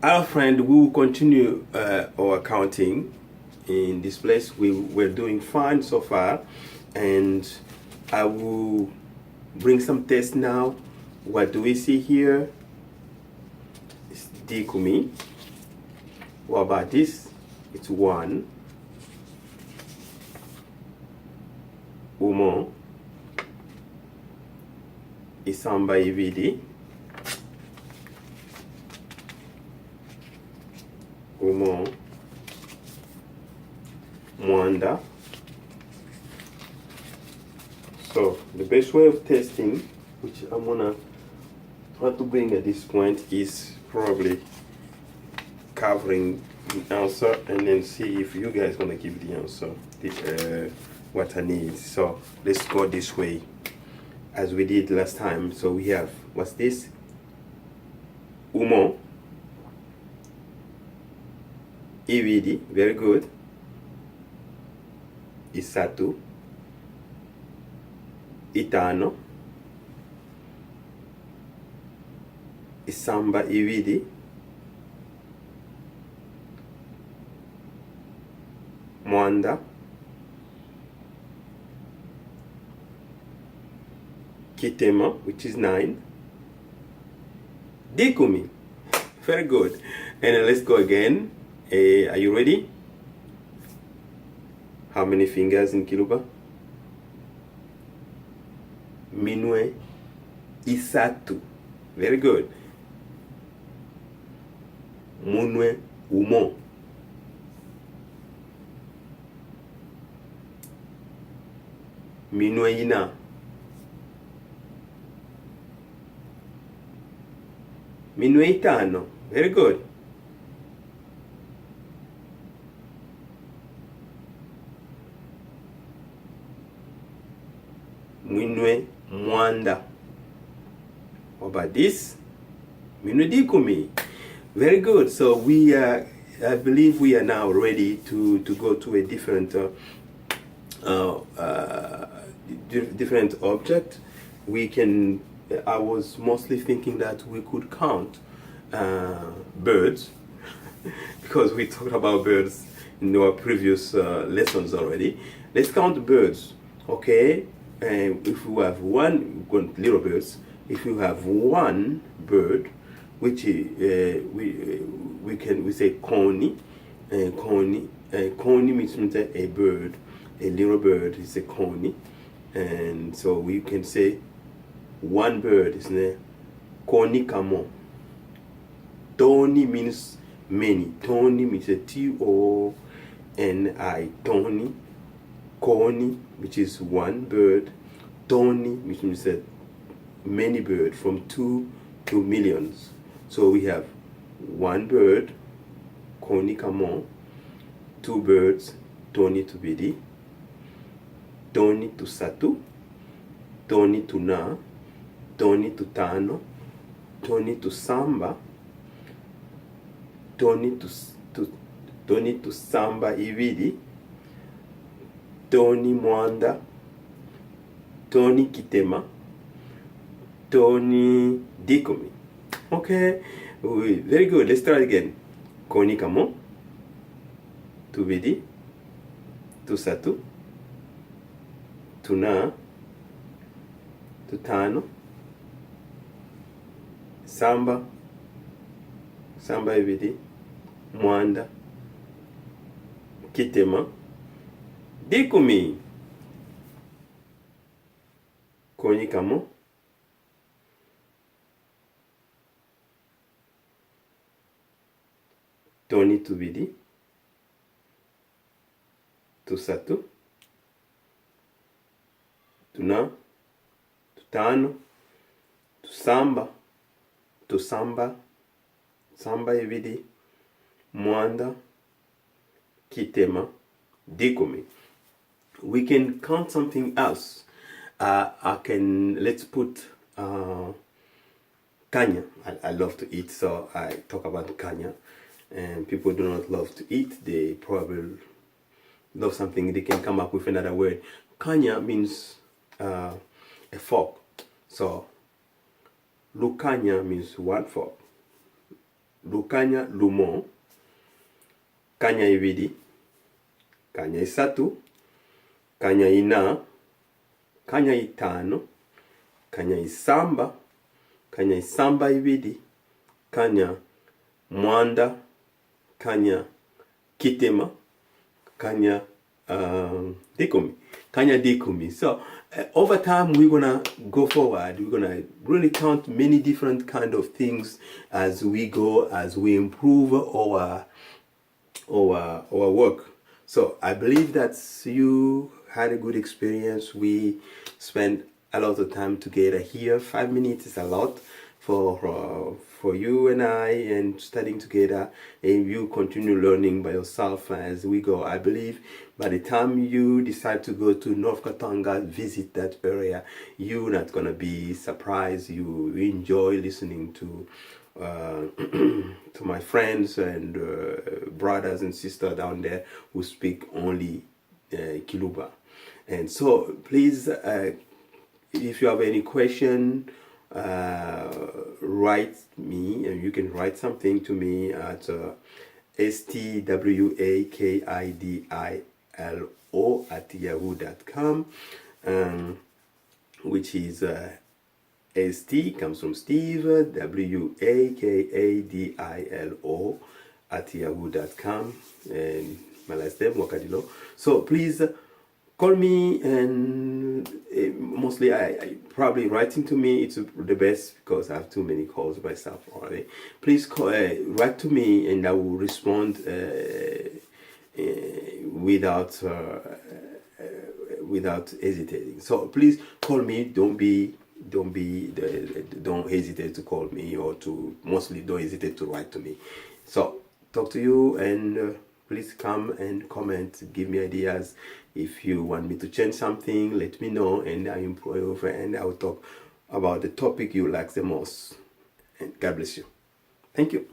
Our friend, we will continue our counting in this place. We're doing fine so far, and I will bring some tests now. What do we see here? It's Dikumi. What about this? It's 1. Umo. Isamba ibidi. Umo. Mwanda. So the best way of testing, which I'm gonna try to bring at this point, is probably covering the answer and then see if you guys gonna give the answer, what I need. So let's go this way as we did last time. So we have, what's this? Umo. Ibidi, very good. Isatu. Itano. Isamba ibidi. Mwanda. Kitema, which is 9. Dikumi. Very good. And then let's go again. Are you ready? How many fingers in Kiluba? Minwe isatu. Very good. Munwe umo. Minwe ina. Minwe itano. Very good. Minwe mwanda. What about this? Minwe dikumi. Very good. So we I believe we are now ready to go to a different different object. We can. I was mostly thinking that we could count birds because we talked about birds in our previous lessons already. Let's count birds, okay? And if you have one, little birds. If you have one bird, which we say coney, coney. Coney means a bird. A little bird is a coney, and so we can say one bird is ne coney kamo. Tony means many. Tony means a T-O-N-I. Tony. Coney, which is one bird. Tony, which means a many bird, from 2 to millions. So we have one bird, Coney kamo. 2 birds, Tony to bidi. Tony to satu. Tony to na. Tony to tano. Tony to samba. Tony to samba ibidi. Tony mwanda. Tony kitema. Tony dikumi. Okay, very good. Let's try again. Koni kamo. Tubidi. Tusatu. Tuna. Tutano. Samba. Samba ibidi. Mwanda. Kitema. Dikumi. Koni kamo. Tony tubidi. Tusatu. Tuna. Tutano. Tusamba. Tusamba. Samba ibidi. Mwanda. Kitema. Dikumi. We can count something else. Let's put kanya. I love to eat, so I talk about kanya. And people do not love to eat. They probably love something. They can come up with another word. Kanya means a fork. So lukanya means one fork. lukanya lumo, kanya ibiri, kanya isatu, kanya ina, kanya itano, kanya isamba, kanya isamba ibiri, kanya mwanda, kanya kitema, kanya dikumi. Kanya dikumi. So over time we're gonna go forward. We're gonna really count many different kind of things as we go, as we improve our work. So I believe that you had a good experience. We spent a lot of time together here. 5 minutes is a lot for you and I, and studying together, and you continue learning by yourself as we go. I believe by the time you decide to go to North Katanga, visit that area, you're not gonna be surprised. You enjoy listening to to my friends and brothers and sisters down there who speak only Kiluba. And so please, if you have any question, write me, and you can write something to me at stwakidilo@yahoo.com, which is ST comes from Steve, WAKADILO @yahoo.com, and my last name Wakadilo. So please call me, and mostly I probably writing to me, it's the best because I have too many calls myself already. Please call, write to me, and I will respond without hesitating. So please call me. Don't hesitate to call me, or mostly don't hesitate to write to me. So talk to you, and please come and comment, give me ideas. If you want me to change something, let me know, and I improve, and I will talk about the topic you like the most. And God bless you. Thank you.